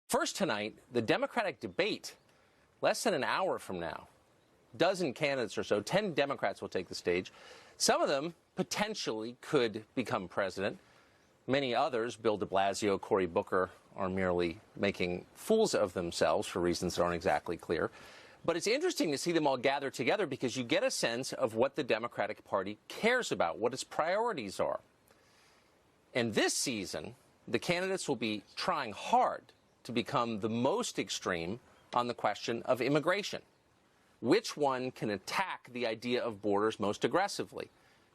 First tonight, the Democratic debate, less than an hour from now. A dozen candidates or so, 10 Democrats will take the stage. Some of them potentially could become president. Many others, Bill de Blasio, Cory Booker, are merely making fools of themselves for reasons that aren't exactly clear. But it's interesting to see them all gather together because you get a sense of what the Democratic Party cares about, what its priorities are. And this season, the candidates will be trying hard to become the most extreme on the question of immigration. Which one can attack the idea of borders most aggressively?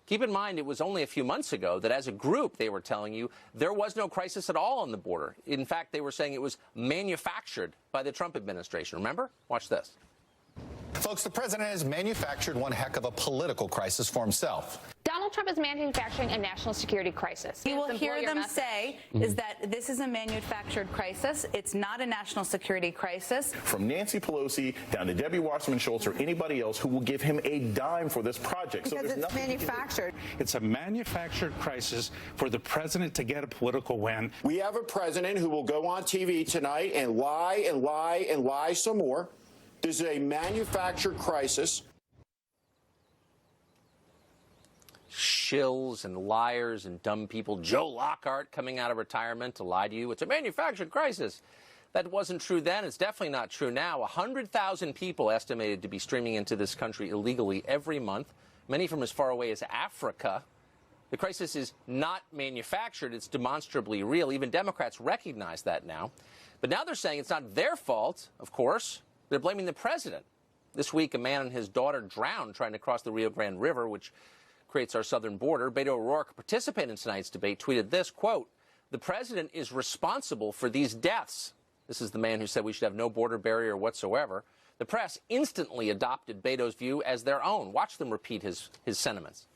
Keep in mind, it was only a few months ago that as a group they were telling you there was no crisis at all on the border. In fact, they were saying it was manufactured by the Trump administration. Remember? Watch this. Folks, the president has manufactured one heck of a political crisis for himself. Donald Trump is manufacturing a national security crisis. You will hear them say is that this is a manufactured crisis. It's not a national security crisis. From Nancy Pelosi down to Debbie Wasserman Schultz or anybody else who will give him a dime for this project. Because it's manufactured. It's a manufactured crisis for the president to get a political win. We have a president who will go on TV tonight and lie and lie and lie some more. This is a manufactured crisis. Shills and liars and dumb people. Joe Lockhart coming out of retirement to lie to you. It's a manufactured crisis. That wasn't true then. It's definitely not true now. 100,000 people estimated to be streaming into this country illegally every month, many from as far away as Africa. The crisis is not manufactured. It's demonstrably real. Even Democrats recognize that now. But now they're saying it's not their fault, of course. They're blaming the president. This week, a man and his daughter drowned trying to cross the Rio Grande River, which creates our southern border. Beto O'Rourke, participating in tonight's debate, tweeted this, quote, "The president is responsible for these deaths." This is the man who said we should have no border barrier whatsoever. The press instantly adopted Beto's view as their own. Watch them repeat his sentiments.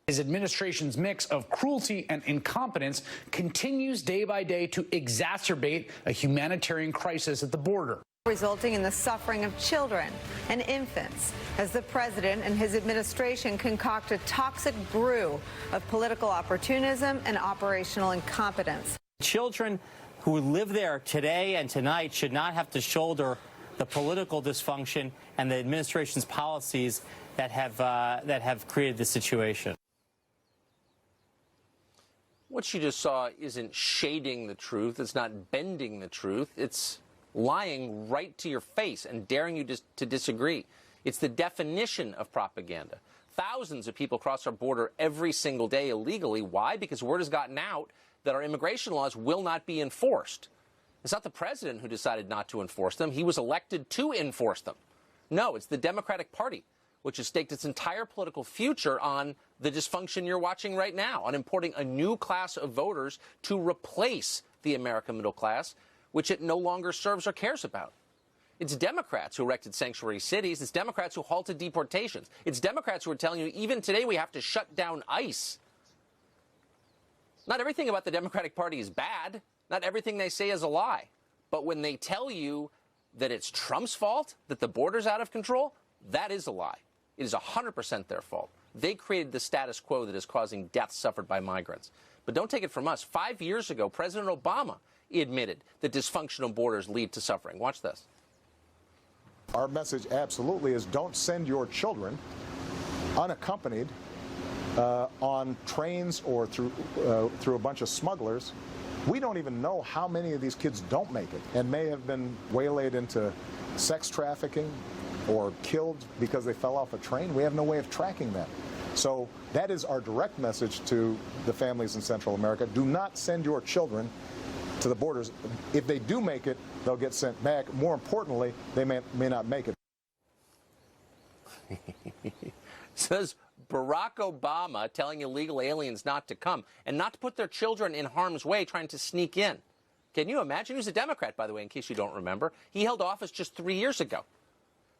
His administration's mix of cruelty and incompetence continues day by day to exacerbate a humanitarian crisis at the border, Resulting in the suffering of children and infants as the president and his administration concoct a toxic brew of political opportunism and operational incompetence. Children who live there today and tonight should not have to shoulder the political dysfunction and the administration's policies that have created this situation. What you just saw isn't shading the truth. It's not bending the truth. It's lying right to your face and daring you to disagree. It's the definition of propaganda. Thousands of people cross our border every single day illegally. Why? Because word has gotten out that our immigration laws will not be enforced. It's not the president who decided not to enforce them. He was elected to enforce them. No, it's the Democratic Party, which has staked its entire political future on the dysfunction you're watching right now, on importing a new class of voters to replace the American middle class, which it no longer serves or cares about. It's Democrats who erected sanctuary cities. It's Democrats who halted deportations. It's Democrats who are telling you even today we have to shut down ICE. Not everything about the Democratic Party is bad. Not everything they say is a lie. But when they tell you that it's Trump's fault, that the border's out of control, that is a lie. It is 100% their fault. They created the status quo that is causing deaths suffered by migrants. But don't take it from us. 5 years ago, President Obama admitted that dysfunctional borders lead to suffering. Watch this. Our message absolutely is don't send your children unaccompanied on trains or through a bunch of smugglers. We don't even know how many of these kids don't make it and may have been waylaid into sex trafficking or killed because they fell off a train. We have no way of tracking that. So that is our direct message to the families in Central America. Do not send your children to the borders. If they do make it, they'll get sent back. More importantly, they may not make it. Says Barack Obama telling illegal aliens not to come and not to put their children in harm's way trying to sneak in. Can you imagine? He was a Democrat, by the way, in case you don't remember. He held office just 3 years ago.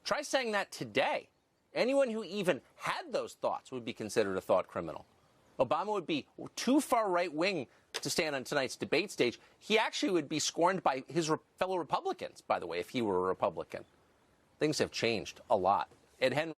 Try saying that today. Anyone who even had those thoughts would be considered a thought criminal. Obama would be too far right-wing to stand on tonight's debate stage. He actually would be scorned by his fellow Republicans, by the way, if he were a Republican. Things have changed a lot. Ed Henry